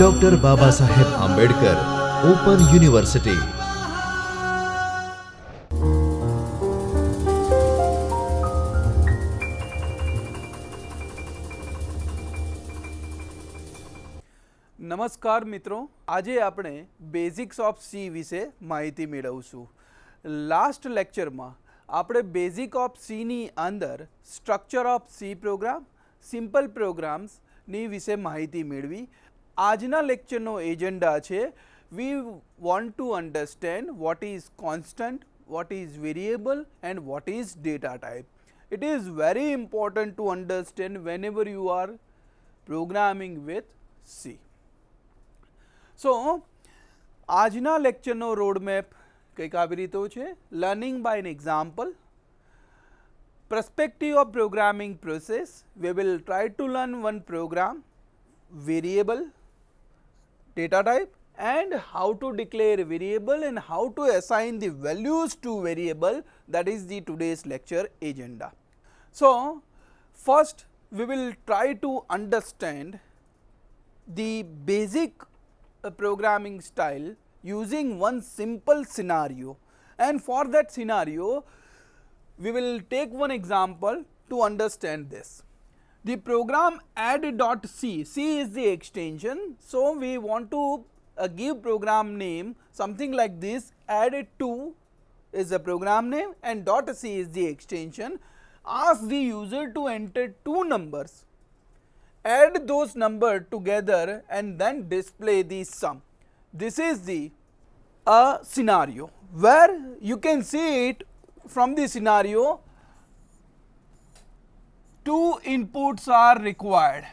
Doctor Baba Saheb Ambedkar open university. નમસ્કાર મિત્રો, આજે આપણે બેઝિક્સ ઓફ સી વિશે માહિતી મેળવશું. લાસ્ટ લેક્ચરમાં આપણે બેઝિક ઓફ સીની અંદર structure of C program, simple પ્રોગ્રામ્સની વિશે માહિતી મેળવી. આજના લેક્ચરનો એજન્ડા છે we want to understand what is constant, what is variable and what is data type. It is very important to understand whenever you are programming with C. So આજના લેક્ચરનો roadmap કંઈક આવી રીતો છે: learning by an example, perspective of programming process. We will try to learn one program, variable, data type, and how to declare variable and how to assign the values to variable. That is the today's lecture agenda. So first we will try to understand the basic programming style using one simple scenario, and for that scenario we will take one example to understand this. The program add.c, C is the extension, so we want to give program name something like this. Add2 is the program name and .c is the extension. Ask the user to enter two numbers, add those numbers together and then display the sum. This is the scenario where you can see it. From the scenario, two inputs are required.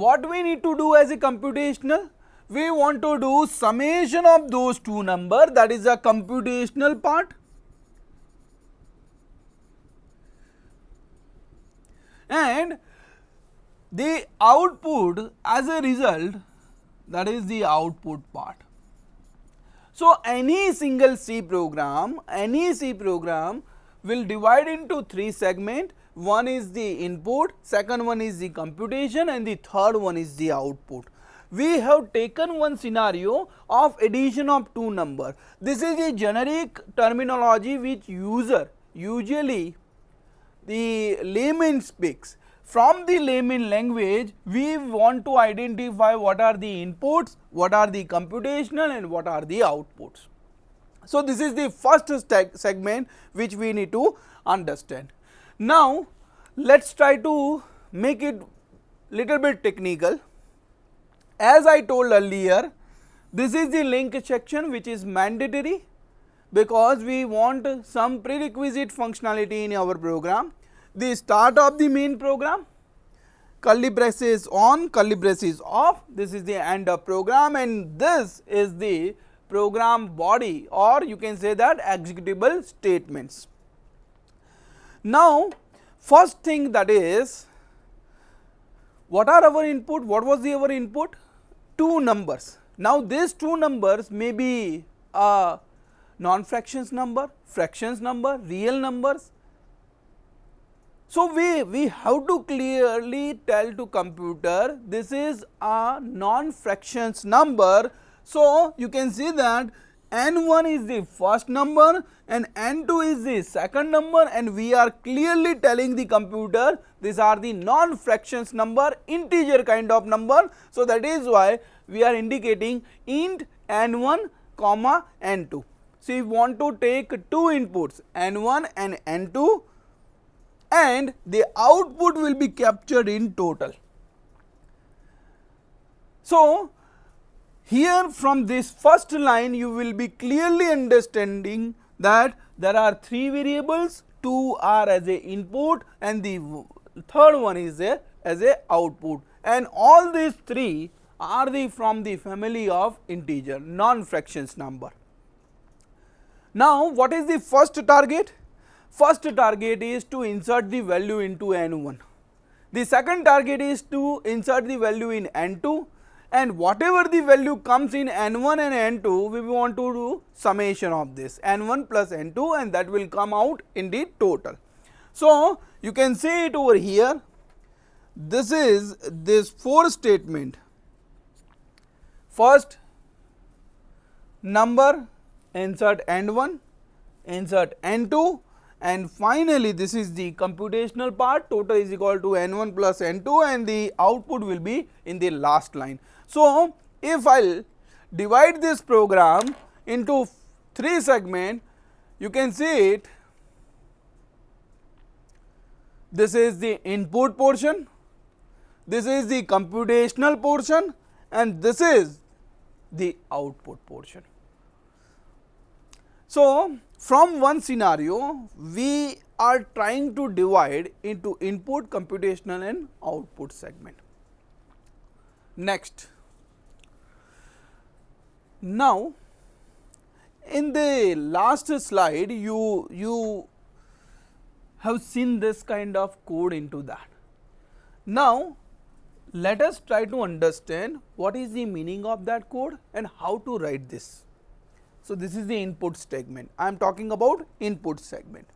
What we need to do as a computational? We want to do summation of those two numbers, that is the computational part. And the output as a result, that is the output part. So any single C program will divide into three segments. One is the input, second one is the computation, and the third one is the output. We have taken one scenario of addition of two numbers. This is the generic terminology which usually the layman speaks. From the layman language, we want to identify what are the inputs, what are the computational, and what are the outputs. So this is the first segment which we need to understand. Now let's try to make it little bit technical. As I told earlier, this is the link section which is mandatory because we want some prerequisite functionality in our program. The start of the main program, curly braces on, curly braces off, this is the end of program, and this is the program body, or you can say that executable statements. Now first thing, that is, what are our input? What was our input? Two numbers. Now these two numbers may be non-fractions number, fractions number, real numbers. So we have to clearly tell to computer this is a non-fractions number. So you can see that n1 is the first number and n2 is the second number, and we are clearly telling the computer these are the non-fractions number, integer kind of number. So that is why we are indicating int n1 comma n2. So we want to take two inputs, n1 and n2, and the output will be captured in total. So here from this first line you will be clearly understanding that there are three variables, two are as a input and the third one is as a output, and all these three are from the family of integer, non-fractions number. Now what is the first target? First target is to insert the value into n1. The second target is to insert the value in n2, and whatever the value comes in n1 and n2, we want to do summation of this n1 plus n2, and that will come out in the total. So you can see it over here. this is this for statement. First number, insert N1, insert N2, and finally this is the computational part, total is equal to N1 plus N2, and the output will be in the last line. So, if I will divide this program into 3 segments, you can see it. This is the input portion, this is the computational portion, and this is the output portion. So, from one scenario, we are trying to divide into input, computational and output segment. Next, now in the last slide, you have seen this kind of code into that. Now, let us try to understand what is the meaning of that code and how to write this. So, this is the input segment. I am talking about input segment.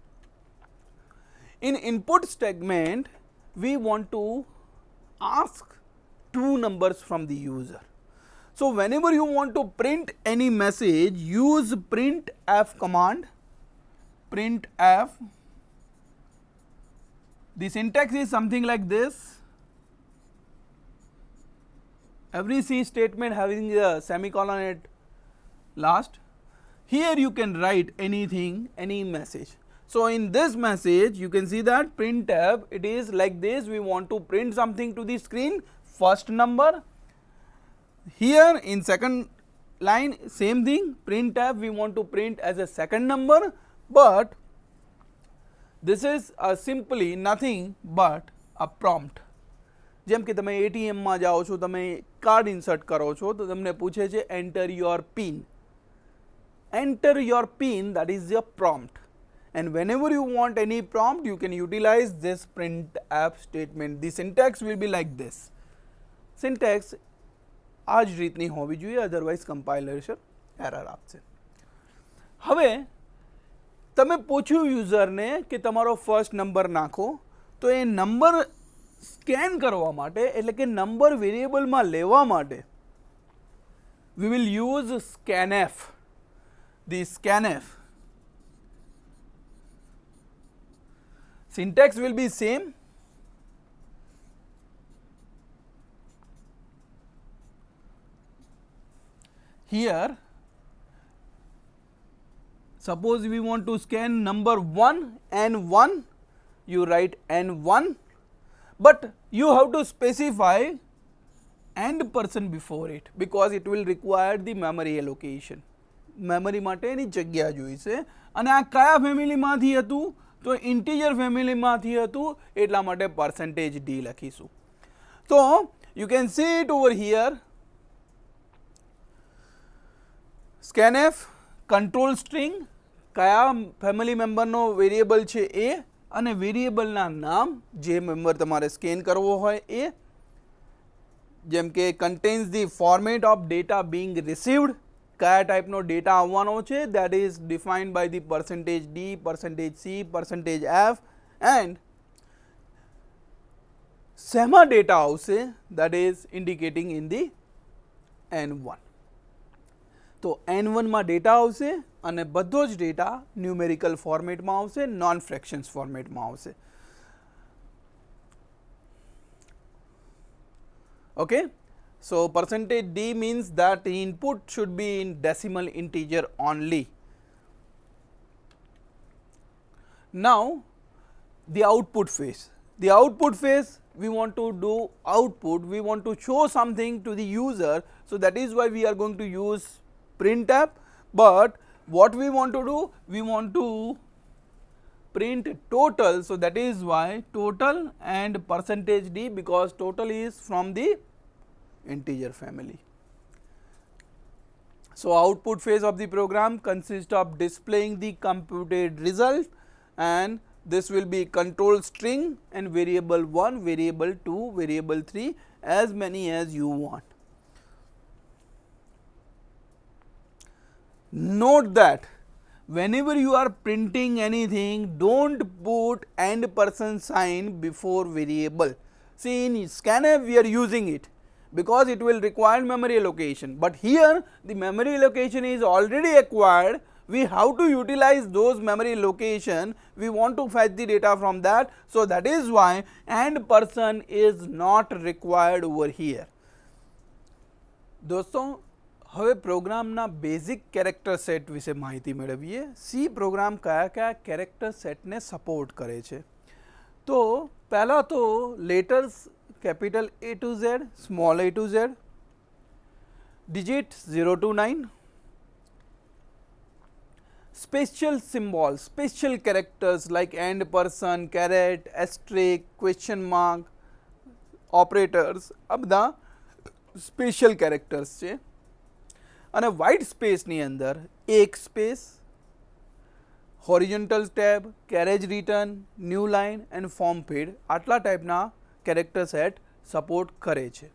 In input segment, we want to ask 2 numbers from the user. So, whenever you want to print any message, use printf command, printf. The syntax is something like this. Every C statement having a semicolon at last. Here you can write anything, any message. So, in this message you can see that printf, it is like this. We want to print something to the screen, first number. Here in second line same thing, printf, we want to print as a second number, but this is simply nothing but a prompt. જેમ કે તમે ATM માં જાઓ છો, તમે card insert કરો છો તો તમને પૂછે છે enter your PIN. Enter your PIN, that is your prompt, and whenever you want any prompt you can utilize this printf statement. The syntax will be like this. Syntax આ જ રીતની હોવી જોઈએ, અધરવાઇઝ કમ્પાઇલર એરર આપશે. હવે તમે પૂછ્યું યુઝરને કે તમારો ફર્સ્ટ નંબર નાખો, તો એ નંબર સ્કેન કરવા માટે એટલે કે નંબર વેરિયેબલમાં લેવા માટે we will use scanf. The scanf syntax will be same. Here suppose we want to scan number 1 N1, you write N1, but you have to specify and% before it because it will require the memory allocation. Memory માટે એની જગ્યા જોઈશે અને આ કયા ફેમિલીમાંથી હતું તો integer ફેમિલીમાંથી હતું એટલા માટે %d લખીશું. તો you can see it over here. scanf control string કયા ફેમિલી મેમ્બરનો વેરિયેબલ છે એ અને વેરિયેબલના નામ જે મેમ્બર તમારે સ્કેન કરવો હોય એ, જેમ કે contains the format of data being received, કયા ટાઈપનો ડેટા આવવાનો છે, that is defined by the %d, %c, %f, and શેમાં ડેટા આવશે, that is indicating in the N1. તો N1 માં ડેટા આવશે અને બધો જ ડેટા ન્યુમેરિકલ ફોર્મેટમાં આવશે, નોન ફ્રેક્શન્સ ફોર્મેટમાં આવશે. Okay. So, %d means that the input should be in decimal integer only. Now, the output phase. The output phase, we want to do output, we want to show something to the user. So, that is why we are going to use printf, but what we want to do? We want to print total. So, that is why total and %d, because total is from the integer family. So, output phase of the program consists of displaying the computed result, and this will be control string and variable 1, variable 2, variable 3, as many as you want. Note that whenever you are printing anything, don't put and % sign before variable. See, in scanf we are using it because it will require memory allocation, but here the memory allocation is already acquired. We have to utilize those memory allocation, we want to fetch the data from that, so that is why and person is not required over here. દોસ્તો હવે પ્રોગ્રામના basic character set વિશે માહિતી મેળવીએ. C program કયા કયા character સેટને support કરે છે. તો પહેલાં તો letters capital A to Z, small a to Z, digit 0 to 9, special symbols, special characters like and, person, caret, asterisk, question mark, operators, આ બધા સ્પેશિયલ કેરેક્ટર્સ છે. અને વ્હાઇટ સ્પેસની અંદર એક space, horizontal tab, carriage return, new line and form feed આટલા ટાઈપના character set support કરે છે.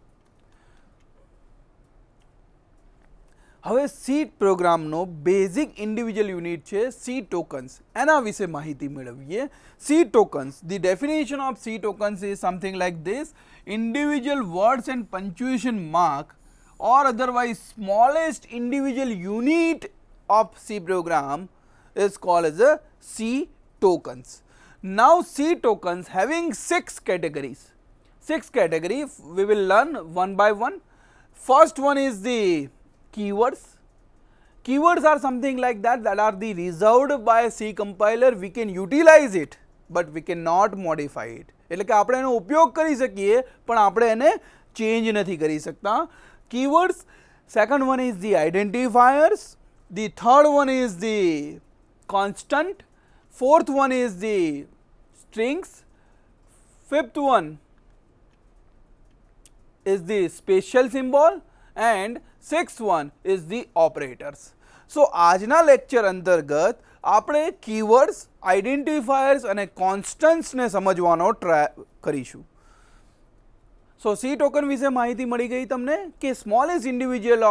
હવે સી પ્રોગ્રામનો બેઝિક ઇન્ડિવિજ્યુઅલ યુનિટ છે સી ટોકન્સ, એના વિશે માહિતી મેળવીએ. C tokens, the definition of C tokens is something like this: individual words and punctuation mark or otherwise smallest individual unit of C program is called as a C tokens. Now C tokens having 6 categories. 6 categories we will learn one by one. First one is the keywords. Keywords are something like that are the reserved by C compiler. We can utilize it but we cannot modify it. એટલે કે આપણે એનો ઉપયોગ કરી શકીએ પણ આપણે એને ચેન્જ નથી કરી શકતા. Keywords. Second one is the identifiers. The third one is the constant. Fourth one is the strings. Fifth one is the special symbol and sixth one is the operators. So આજના lecture અંતર્ગત આપણે keywords, identifiers અને કોન્સ્ટન્ટ્સને સમજવાનો try કરીશું. સો C token વિશે માહિતી મળી ગઈ તમને કે smallest individual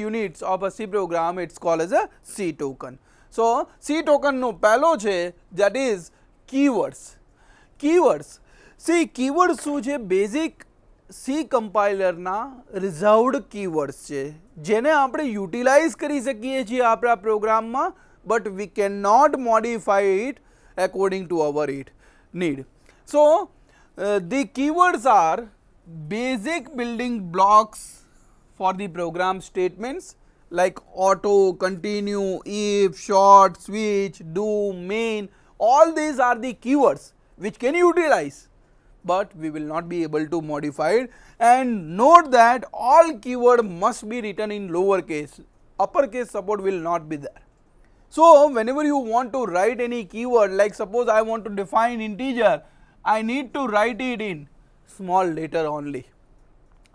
units of a C program it's called as a C token. So C ટોકનનો પહેલો છે that is keywords. Keywords, C keyword શું છે? બેઝિક સી કમ્પાઇલરના રિઝર્વડ કીવર્ડ્સ છે જેને આપણે યુટિલાઇઝ કરી શકીએ છીએ આપણા પ્રોગ્રામમાં, but we can not modify it according to our need. So the keywords are basic building blocks for the program statements like auto, continue, if, short, switch, do, main. All these are the keywords which can utilize, but we will not be able to modify it. And note that all keyword must be written in lowercase. Uppercase support will not be there. So whenever you want to write any keyword, like suppose I want to define integer, I need to write it in small letter only.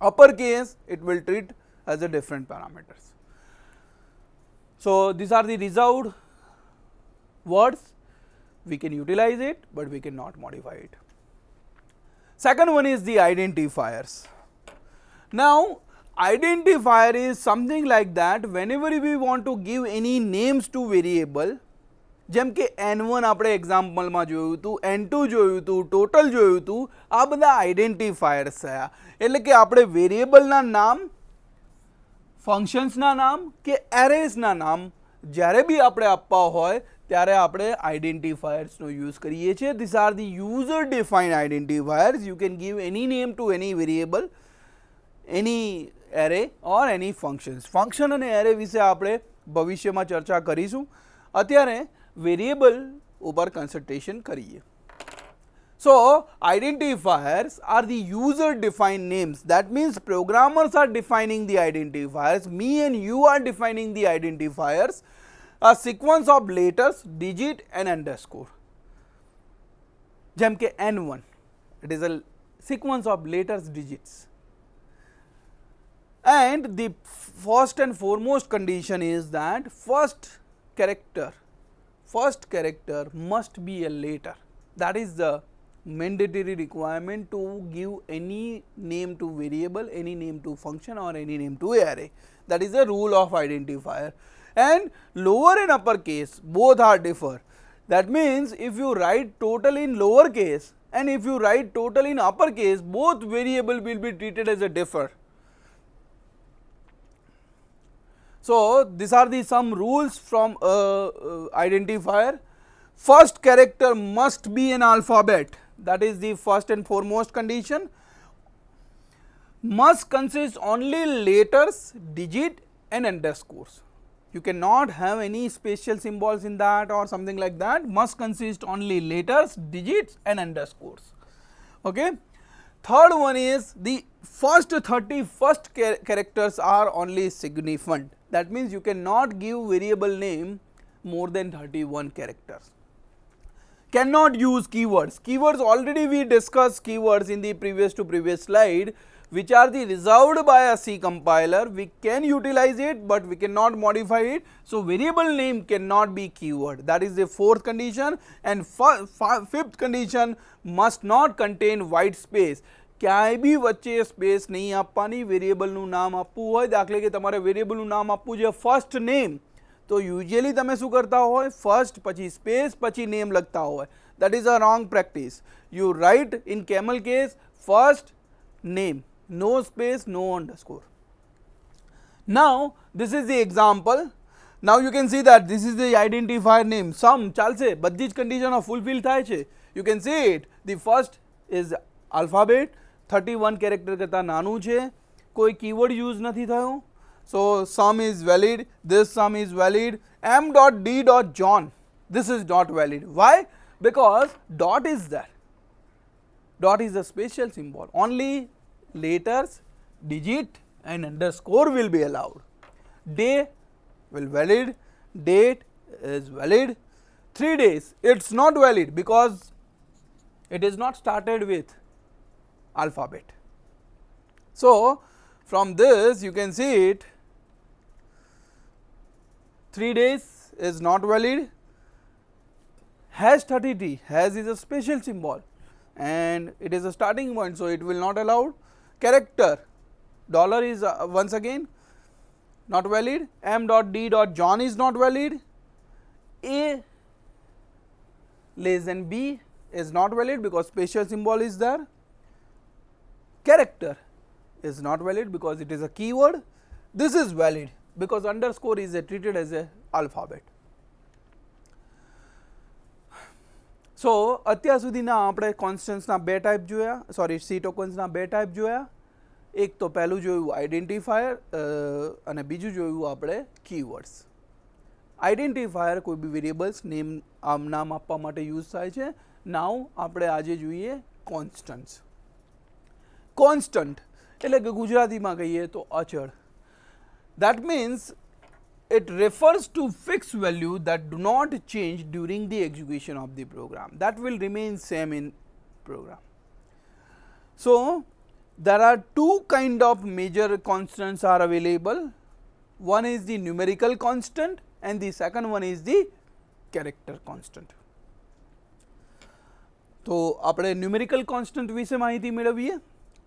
Uppercase it will treat as a different parameters. So these are the reserved words. We can utilize it but we cannot modify it. Second one is the identifiers. Now identifier is something like that whenever we want to give any names to variable, જેમ કે n1 આપણે એક્ઝામ્પલમાં જોયું હતું, n2 જોયું હતું, total જોયું હતું, આ બધા આઈડેન્ટિફાયર્સ થયા. એટલે કે આપણે વેરિયેબલના નામ, ફંક્શન્સના નામ કે એરેસના નામ જ્યારે બી આપણે આપવા હોય ત્યારે આપણે આઈડેન્ટિફાયર્સનો યુઝ કરીએ છીએ. This are the user defined identifiers. You can give any name to any variable, any array or any functions. Function અને એરે વિશે આપણે ભવિષ્યમાં ચર્ચા કરીશું. અત્યારે વેરિયેબલ ઉપર કન્સન્ટ્રેશન કરીએ. So identifiers are the user defined names. That means programmers are defining the identifiers. Me and you are defining the identifiers. A sequence of letters, digit and underscore. જેમ કે n1, it is a sequence of letters, digits. And the first and foremost condition is that first character must be a letter. That is the mandatory requirement to give any name to variable, any name to function or any name to array. That is the rule of identifier. And lower and upper case both are differ. That means if you write total in lower case and if you write total in uppercase, both variable will be treated as a differ. So these are the some rules from identifier. First character must be an alphabet, that is the first and foremost condition. Must consist only letters, digit and underscores. You cannot have any special symbols in that or something like that. Must consist only letters, digits and underscores. Okay. Third one is the first 31st characters are only significant. That means you cannot give variable name more than 31 characters. Cannot use keywords. Keywords already we discussed keywords in the previous to previous slide, which are the reserved by a C compiler. We can utilize it, but we cannot modify it. So variable name cannot be keyword. That is the fourth condition. And fifth condition, must not contain white space. ક્યાંય બી વચ્ચે space નહીં આપવાની. વેરિયેબલનું નામ આપવું હોય, દાખલે કે તમારે વેરિયેબલનું નામ આપવું છે ફર્સ્ટ નેમ, તો યુઝ્યુઅલી તમે શું કરતા હોય, ફર્સ્ટ પછી સ્પેસ પછી નેમ લખતા હોય. That is a wrong practice. You write in camel case first name, no space, no underscore. Now this is the example. Now you can see that this is the identifier name. Sum ચાલશે, બધી જ condition fulfill થાય છે. You can see it. The first is alphabet, 31 character કરતા નાનું છે, કોઈ keyword use નથી થયો. So sum is valid, this sum is valid. m.d.john, this is not valid. Why? Because dot is there. Dot is a special symbol. Only letters, digit and underscore will be allowed. Day will valid, date is valid. 3 days, it's not valid because it is not started with alphabet. So from this you can see it, 3 days is not valid. Hash 30t, hash is a special symbol and it is a starting point, so it will not allowed. Character, dollar is once again not valid. m.d.john is not valid. A less than b is not valid because special symbol is there. Character is not valid because it is a keyword. This is valid because underscore is treated as a alphabet. So અત્યાર સુધીના આપણે કોન્સ્ટન્ટ્સના બે type જોયા, sorry C ટોકન્સના બે type જોયા. એક તો પહેલું જોયું આઈડેન્ટિફાયર અને બીજું જોયું આપણે કીવર્ડ્સ. આઈડેન્ટિફાયર કોઈ બી વેરિયેબલ્સ નામ આપવા માટે યુઝ થાય છે. નાઉ આપણે આજે જોઈએ કોન્સ્ટન્ટ્સ. કોન્સ્ટન્ટ એટલે કે ગુજરાતીમાં કહીએ તો અચળ. That means it refers to fixed value that do not change during the execution of the program, that will remain same in program. So there are two kind of major constants are available. One is the numerical constant and the second one is the character constant. તો આપણે numerical constant વિશે માહિતી મેળવીએ.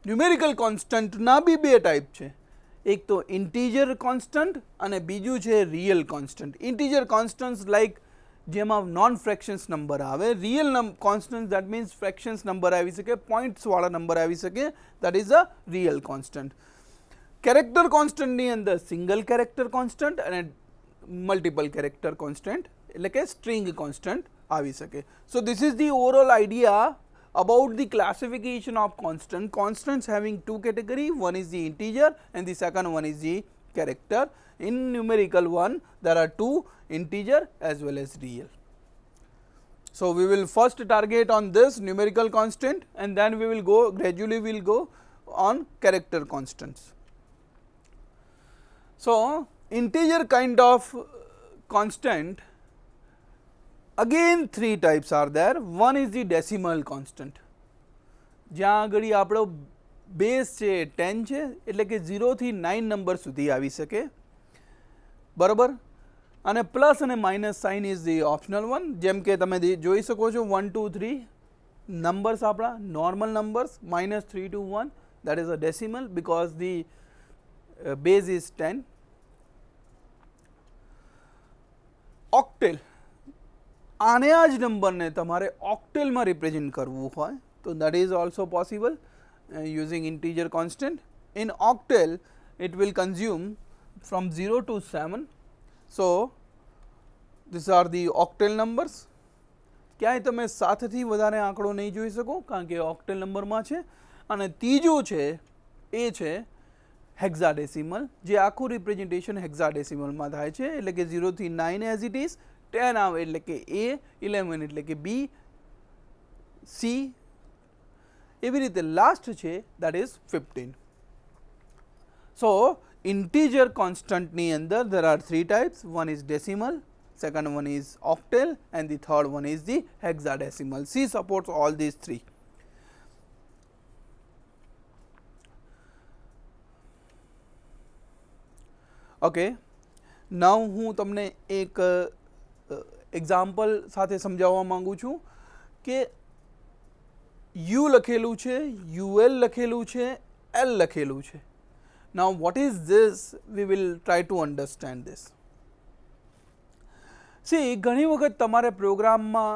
Numerical કોન્સ્ટન્ટના બી બે type છે. એક તો integer constant અને બીજું છે real constant. Integer constants like જેમાં નોન ફ્રેક્શન્સ નંબર આવે. Real constant that means fractions number આવી શકે, પોઈન્ટ્સવાળા નંબર આવી શકે, that is a real constant. Character કોન્સ્ટન્ટની અંદર સિંગલ કેરેક્ટર કોન્સ્ટન્ટ અને મલ્ટિપલ કેરેક્ટર કોન્સ્ટન્ટ એટલે કે સ્ટ્રિંગ કોન્સ્ટન્ટ આવી શકે. So this is the overall idea about the classification of constants having two category. One is the integer and the second one is the character. In numerical one there are two, integer as well as real. So we will first target on this numerical constant and then we will go gradually we will go on character constants. So integer kind of constant, again three types are there. One is the decimal constant. જ્યાં આગળ આપણો base છે 10 છે એટલે કે 0 થી 9 number સુધી આવી શકે, બરાબર. અને પ્લસ અને minus sine is the optional one. જેમ કે તમે જોઈ શકો છો 1 2 3 નંબર્સ આપણા normal numbers, -3 to 1 that is a decimal because the base is 10. ઓક્ટેલ, આને આ જ નંબરને તમારે ઓક્ટેલમાં રિપ્રેઝેન્ટ કરવું હોય So that is also possible using integer constant. In octal it will consume from 0 to 7. So these are the octal numbers. ક્યાંય તમે 7 થી વધારે આંકડો નહીં જોઈ શકો કારણ કે ઓક્ટલ નંબરમાં છે. અને ત્રીજો છે એ છે હેક્સાડેસિમલ, જે આખું રિપ્રેઝન્ટેશન હેક્સાડેસિમલમાં થાય છે, એટલે કે 0 થી 9 એઝ ઇટ ઇઝ, 10 આવે એટલે કે A, 11 એટલે કે B, C, એવી રીતે લાસ્ટ છે દેટ ઇઝ 15. સો ઇન્ટીજર કોન્સ્ટન્ટની અંદર there are 3 types. One is decimal, second one is octal and the third one is the hexadecimal. C supports all these three. Okay, now હું તમને એક example સાથે સમજાવવા માંગુ છું કે U લખેલું છે, UL લખેલું છે, L લખેલું છે. Now what is this? We will try to understand this. C ઘણી વખત તમારે પ્રોગ્રામમાં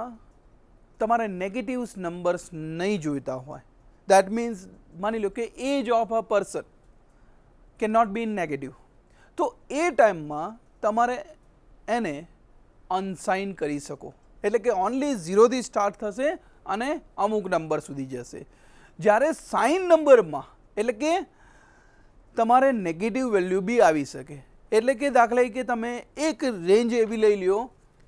તમારે નેગેટિવ્સ નંબર્સ નહીં જોઈતા હોય. દેટ મીન્સ માની લો કે age of a person can not be negative, તો એ ટાઈમમાં તમારે એને અનસાઇન કરી શકો, એટલે કે ઓનલી 0થી સ્ટાર્ટ થશે અને અમુક નંબર સુધી જશે. જ્યારે સાઇન નંબરમાં એટલે કે તમારે નેગેટિવ વેલ્યુ બી આવી શકે, એટલે કે દાખલા તરીકે તમે એક રેન્જ એવી લઈ લ્યો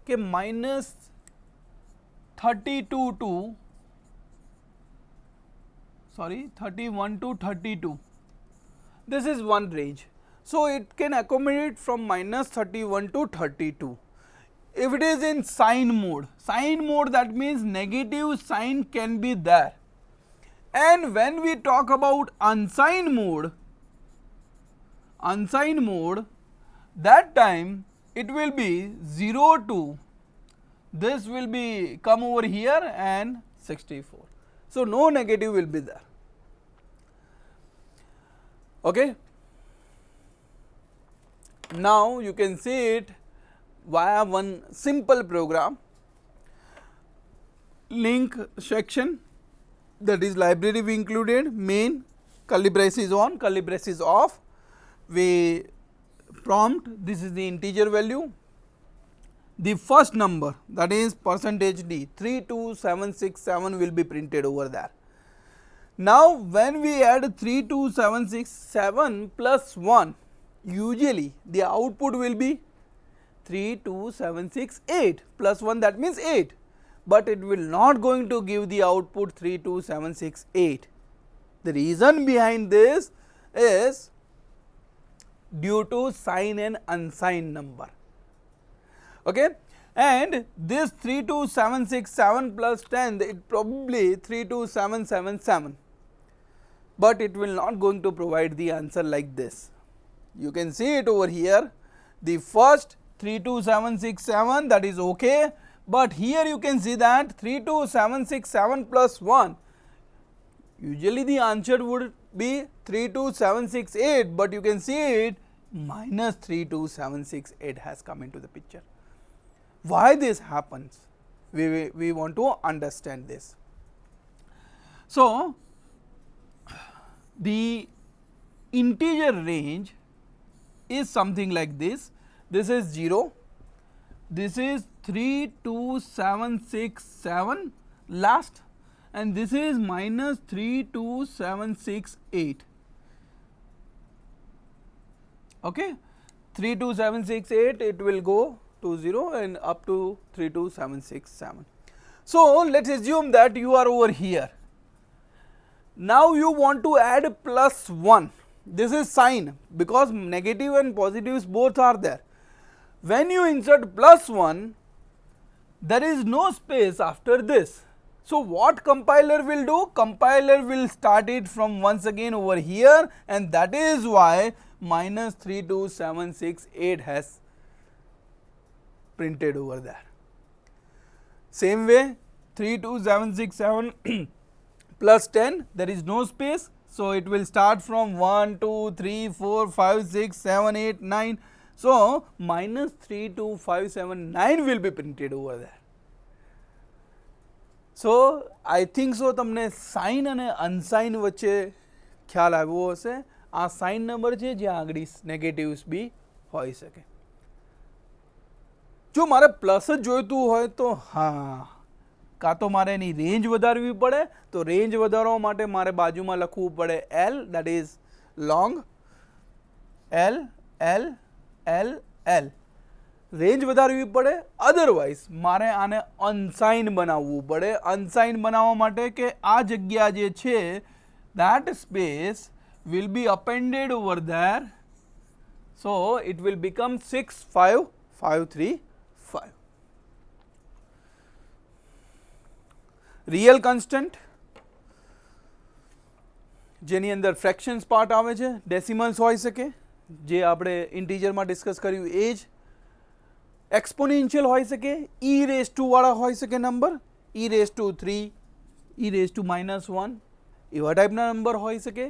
કે -32 to 31 to 32. This is one range. So it can accommodate from -31 to 32. If it is in sign mode that means negative sign can be there. And when we talk about unsigned mode, that time it will be 0 to, this will be come over here and 64. So no negative will be there. Okay. Now you can see it via one simple program. Link section, that is library we included, main, curly braces on, curly braces off. We prompt, this is the integer value, the first number, that is %d, 32767 will be printed over there. Now when we add 32767 plus 1, usually the output will be 32768 plus 1, that means 8, but it will not going to give the output 32768. The reason behind this is due to sign and unsigned number. Okay, and this 32767 plus 10, it probably 32777, but it will not going to provide the answer like this. You can see it over here, the first 32767, that is okay, but here you can see that 32767 plus 1, usually the answer would be 32768, but you can see it minus 32768 has come into the picture. Why this happens? We want to understand this. So the integer range is something like this. This is 0, this is 32767 last, and this is minus 32768. Okay, 32768, it will go to 0 and up to 32767. So let's assume that you are over here. Now you want to add plus 1. This is sign, because negative and positives both are there. When you insert plus 1, there is no space after this. So what compiler will do? Compiler will start it from once again over here, and that is why minus 32768 has printed over there. Same way 32767 plus 10, there is no space, so it will start from 1, 2, 3, 4, 5, 6, 7, 8, 9. So minus 32579 will be printed over there. So I think so તમને sign અને unsign વચ્ચે ખ્યાલ આવ્યો હશે. આ sign number છે જ્યાં આગળ નેગેટિવ્સ બી હોઈ શકે. જો મારે પ્લસ જ જોઈતું હોય તો હા, કાં તો મારે એની રેન્જ વધારવી પડે. તો રેન્જ વધારવા માટે મારે બાજુમાં લખવું પડે L, that is long, L L L L, range વધારવી પડે. અધરવાઇઝ મારે આને અનસાઇન બનાવવું પડે. અનસાઇન બનાવવા માટે કે આ જગ્યા જે છે that space will be appended over there, so it will become 6 5 5 3 5. Real constant જેની અંદર ફ્રેક્શન્સ પાર્ટ આવે છે, ડેસિમલ્સ હોઈ શકે જે આપણે ઇન્ટીજરમાં ડિસ્કસ કર્યું એ જ. એક્સપોનેન્શિયલ હોઈ શકે, ઈ રેઝ ટુ વાળા હોઈ શકે number, E raise to 3, E raise to -1 એવા ટાઈપના નંબર હોઈ શકે.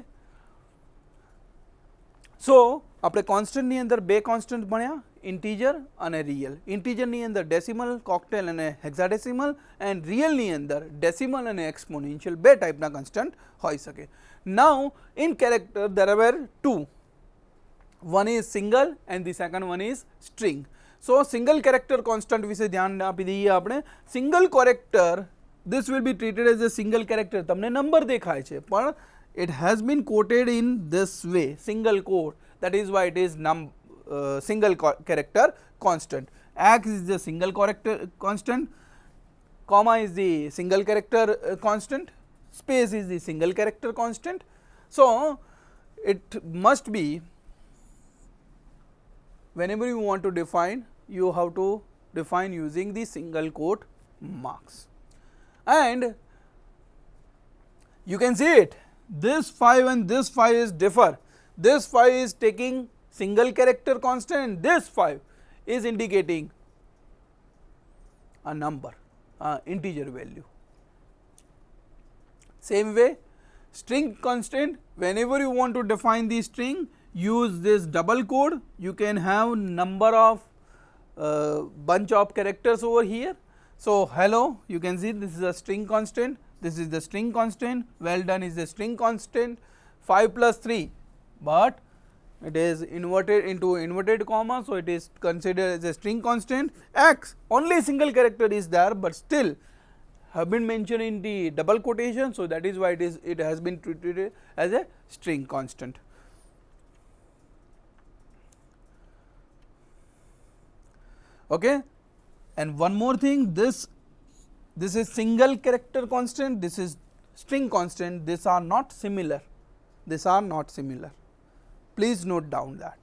સો આપણે કોન્સ્ટન્ટની અંદર બે કોન્સ્ટન્ટ ભણ્યા, ઇન્ટીજર અને રિયલ. ઇન્ટીજરની અંદર ડેસિમલ, કોકટેલ અને હેક્સાડેસિમલ, એન્ડ રિયલની અંદર ડેસિમલ અને એક્સપોનેન્શિયલ બે ટાઈપના કોન્સ્ટન્ટ હોઈ શકે. Now in character there were two. One is single and the second one is string. So single character constant વિશે ધ્યાન આપી દઈએ આપણે. Single character, this will be treated as a single character. તમને નંબર દેખાય છે પણ it has been quoted in this way, single quote. That is why it is single character constant. X is the single character constant, comma is the single character constant, space is the single character constant. So it must be, whenever you want to define, you have to define using the single quote marks. And you can see it, this 5 and this 5 is differ. This 5 is taking single character constant and this 5 is indicating a number, integer value. Same way, string constant, whenever you want to define the string, use this double quote. You can have number of bunch of characters over here. So hello, you can see this is a string constant, this is the string constant, well done is the string constant, 5 plus 3, but it is inverted into inverted comma, so it is considered as a string constant. X, only single character is there, but still have been mentioned in the double quotation, so that is why it has been treated as a string constant. Okay, and one more thing, this is single character constant, this is string constant, these are not similar, these are not similar. Please note down that.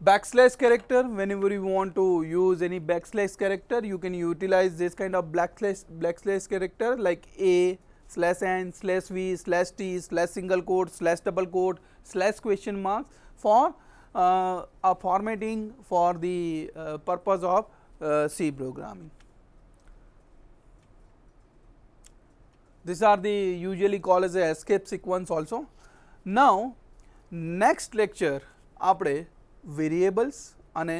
Backslash character, whenever you want to use any backslash character, you can utilize this kind of backslash character like a, /n, /v, /t, /single quote, /double quote, /question marks for a formatting for the purpose of C programming. These are the usually called as a escape sequence also. Now next lecture આપણે variables અને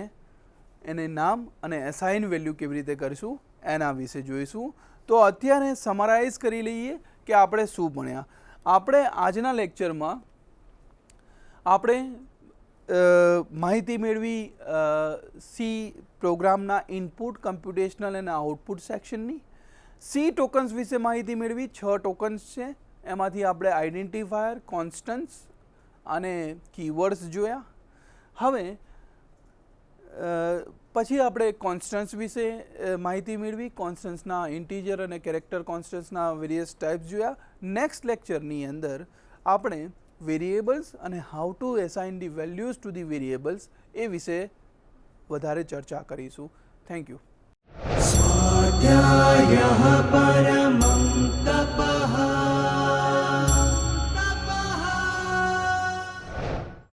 એને નામ અને assign value કેવી રીતે કરીશું એના વિશે જોઈશું. તો અત્યારે સમરાઇઝ કરી લઈએ કે આપણે શું ભણ્યા. આપણે આજના લેક્ચરમાં આપણે માહિતી મેળવી સી પ્રોગ્રામના ઇનપુટ, કમ્પ્યુટેશનલ અને આઉટપુટ સેક્શનની. સી ટોકન્સ વિશે માહિતી મેળવી. 6 ટોકન્સ છે, એમાંથી આપણે આઈડેન્ટિફાયર, કોન્સ્ટન્ટ્સ અને કીવર્ડ્સ જોયા. હવે પછી આપણે કોન્સ્ટન્ટ્સ વિશે માહિતી મેળવી. કોન્સ્ટન્ટ્સના ઇન્ટીજર અને કેરેક્ટર કોન્સ્ટન્ટ્સના વેરિયસ ટાઈપ્સ જોયા. નેક્સ્ટ લેક્ચરની અંદર આપણે વેરિયેબલ્સ અને how to assign the values to the variables એ વિશે વધારે ચર્ચા કરીશું. Thank you. સ્વાધ્યાયઃ પરમ